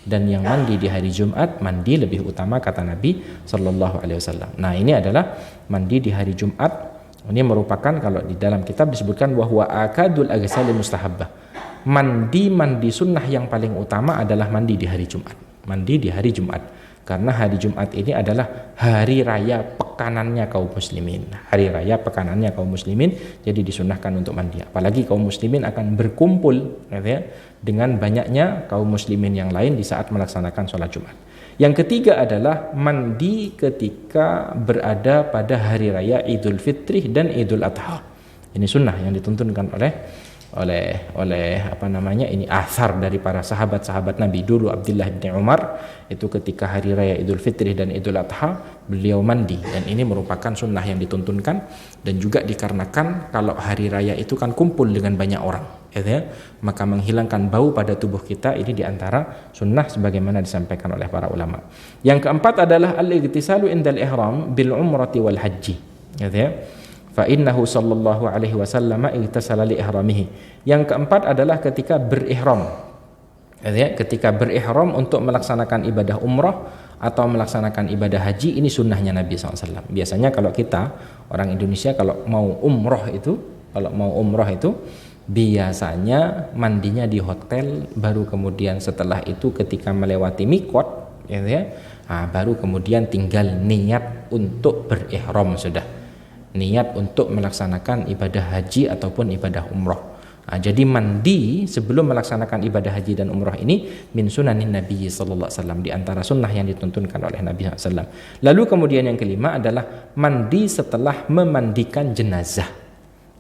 Dan yang mandi di hari Jumat mandi lebih utama, kata Nabi sallallahu alaihi wasallam. Nah, ini adalah mandi di hari Jumat. Ini merupakan, kalau di dalam kitab disebutkan bahwa akadul aghsali mustahabbah. Mandi sunnah yang paling utama adalah mandi di hari Jumat. Mandi di hari Jumat. Karena hari Jumat ini adalah hari raya pekanannya kaum muslimin. Hari raya pekanannya kaum muslimin, jadi disunahkan untuk mandi. Apalagi kaum muslimin akan berkumpul, gitu ya, dengan banyaknya kaum muslimin yang lain di saat melaksanakan sholat Jumat. Yang ketiga adalah mandi ketika berada pada hari raya Idul Fitri dan Idul Adha. Ini sunnah yang dituntunkan oleh ini athar dari para sahabat-sahabat Nabi. Dulu Abdullah bin Umar itu ketika hari raya Idul Fitri dan Idul Adha beliau mandi, dan ini merupakan sunnah yang dituntunkan. Dan juga dikarenakan kalau hari raya itu kan kumpul dengan banyak orang, gitu ya, maka menghilangkan bau pada tubuh kita. Ini diantara sunnah sebagaimana disampaikan oleh para ulama. Yang keempat adalah al-igtisalu indal ihram bil umrati wal haji, gitu ya. Fa innahu sallallahu alaihi wasallam igtasala li ihramihi. Yang keempat adalah ketika berihram. Ya, ketika berihram untuk melaksanakan ibadah umrah atau melaksanakan ibadah haji, ini sunnahnya Nabi SAW. Biasanya kalau kita orang Indonesia kalau mau umrah itu biasanya mandinya di hotel, baru kemudian setelah itu ketika melewati mikot, ya, baru kemudian tinggal niat untuk berihram sudah. Niat untuk melaksanakan ibadah haji ataupun ibadah umrah. Jadi mandi sebelum melaksanakan ibadah haji dan umrah ini min sunanin Nabi sallallahu alaihi wasallam, di antara sunnah yang dituntunkan oleh Nabi sallallahu alaihi wasallam. Lalu kemudian yang kelima adalah mandi setelah memandikan jenazah.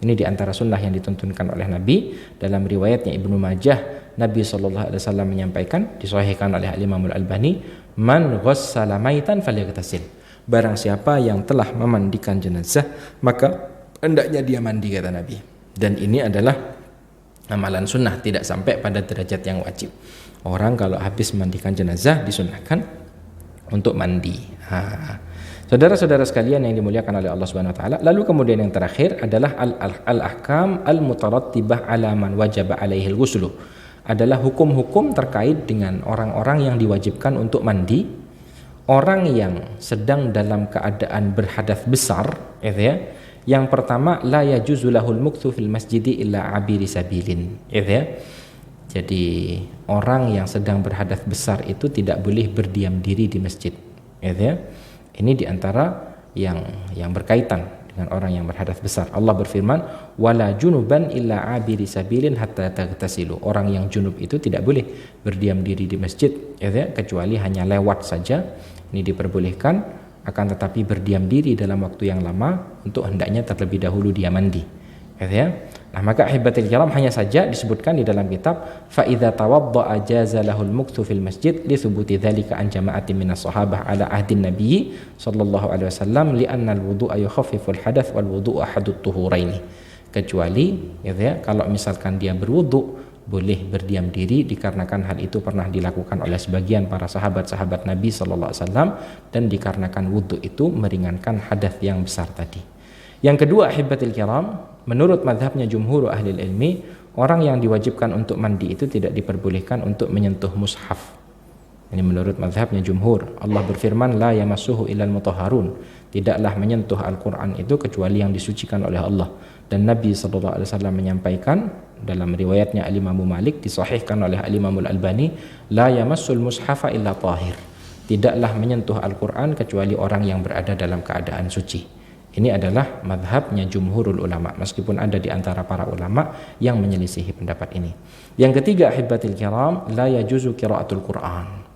Ini di antara sunnah yang dituntunkan oleh Nabi. Dalam riwayatnya Ibnu Majah, Nabi sallallahu alaihi wasallam menyampaikan, disahihkan oleh Imam Al-Albani, "Man ghassala maitan falyaghtasil." Barang siapa yang telah memandikan jenazah maka hendaknya dia mandi, kata Nabi. Dan ini adalah amalan sunnah, tidak sampai pada derajat yang wajib. Orang kalau habis memandikan jenazah disunahkan untuk mandi. Saudara-saudara sekalian yang dimuliakan oleh Allah Subhanahu wa taala, lalu kemudian yang terakhir adalah al-ahkam al-mutarattibah ala man wajaba alaihi al-ghuslu. Adalah hukum-hukum terkait dengan orang-orang yang diwajibkan untuk mandi. Orang yang sedang dalam keadaan berhadas besar, gitu ya. Yang pertama, la yajuzu lahul mukthu fil masjidi illa abiri sabilin, gitu ya. Jadi orang yang sedang berhadas besar itu tidak boleh berdiam diri di masjid, gitu ya. Ini diantara yang berkaitan dengan orang yang berhadas besar. Allah berfirman, wala junuban illa abiri sabilin hatta taghtasilu. Orang yang junub itu tidak boleh berdiam diri di masjid, ya, kecuali hanya lewat saja. Ini diperbolehkan, akan tetapi berdiam diri dalam waktu yang lama untuk hendaknya terlebih dahulu dia mandi, ya. Nah, maka ahibatil kiram hanya saja disebutkan di dalam kitab fa idza tawaddaa jaza lahul mukthu fil masjid li thubuti dzalika an jama'atin minas sahabah ala ahdin nabiy sallallahu alaihi wasallam li anna al wudu'a yukhaffiful hadath wal wudu'u ahadut tuhuraini. Kecuali, ya, kalau misalkan dia berwudu boleh berdiam diri dikarenakan hal itu pernah dilakukan oleh sebagian para sahabat-sahabat Nabi sallallahu alaihi wasallam, dan dikarenakan wudu itu meringankan hadath yang besar tadi. Yang kedua, ahibatil kiram, menurut madhabnya jumhur ahli ilmi, orang yang diwajibkan untuk mandi itu tidak diperbolehkan untuk menyentuh mushaf. Ini menurut madhabnya jumhur. Allah berfirman, la yamassuhu illal mutahharun. Tidaklah menyentuh Al-Quran itu kecuali yang disucikan oleh Allah. Dan Nabi SAW menyampaikan dalam riwayatnya Al-Imam Malik, disahihkan oleh Al-Imam Al-Albani, la yamassul mushafa illa tahir. tidaklah menyentuh Al-Quran kecuali orang yang berada dalam keadaan suci. Ini adalah madhabnya jumhurul ulama, meskipun ada di antara para ulama yang menyelisihi pendapat ini. Yang ketiga, ahibbatil kiram, la yajuzu qiraatul Qur'an.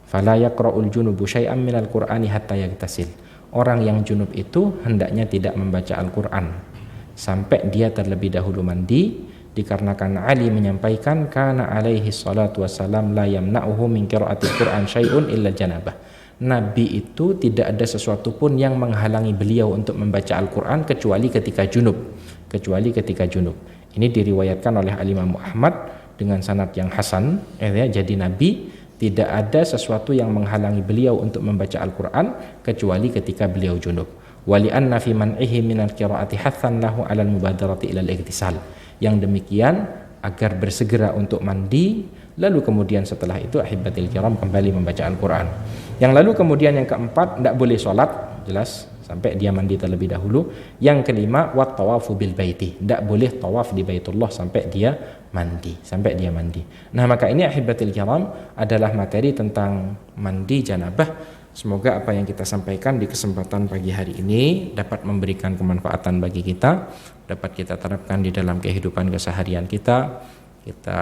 Fala yaqra'ul junubu syai'an minal Qur'ani hatta yaghtasil. Orang yang junub itu hendaknya tidak membaca Al-Qur'an sampai dia terlebih dahulu mandi, dikarenakan Ali menyampaikan kana alaihi salatu wassalam la yamna'uhu min qiraatil Qur'an syai'un illa janabah. Nabi itu tidak ada sesuatu pun yang menghalangi beliau untuk membaca Al-Quran kecuali ketika junub. Ini diriwayatkan oleh Al-Imam Ahmad dengan sanad yang hasan. Jadi Nabi tidak ada sesuatu yang menghalangi beliau untuk membaca Al-Quran kecuali ketika beliau junub. Wali'anna fi man'ihi minal qiraati hathan lahu 'alal mubadarati ilal ightisal. Yang demikian agar bersegera untuk mandi, lalu kemudian setelah itu ahibbatil kiram kembali membaca Al-Quran. Yang lalu kemudian yang keempat, tidak boleh sholat, jelas, sampai dia mandi terlebih dahulu. Yang kelima, wat tawafu bil baiti, tidak boleh tawaf di Baitullah sampai dia mandi. Nah, maka ini ahibbatil kiram adalah materi tentang mandi janabah. Semoga apa yang kita sampaikan di kesempatan pagi hari ini dapat memberikan kemanfaatan bagi kita, dapat kita terapkan di dalam kehidupan keseharian kita. Kita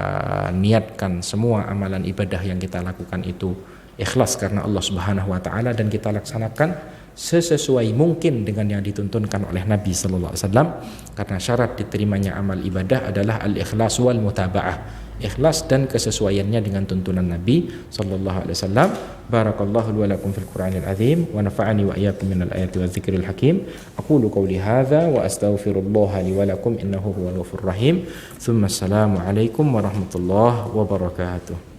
niatkan semua amalan ibadah yang kita lakukan itu ikhlas karena Allah Subhanahu wa taala, dan kita laksanakan sesuai mungkin dengan yang dituntunkan oleh Nabi sallallahu alaihi wasallam, karena syarat diterimanya amal ibadah adalah al-ikhlas wal mutaba'ah, ikhlas dan kesesuaiannya dengan tuntunan Nabi sallallahu alaihi wasallam. Barakallahu wa lakum fil Qur'anil azim wa nafa'ani wa iyyakum minal ayati wadh-dhikril hakim. Aqulu qawli hadza wa astaghfirullaha li wa lakum innahu huwal ghafurur rahim. Tsumma assalamu alaikum warahmatullahi wabarakatuh.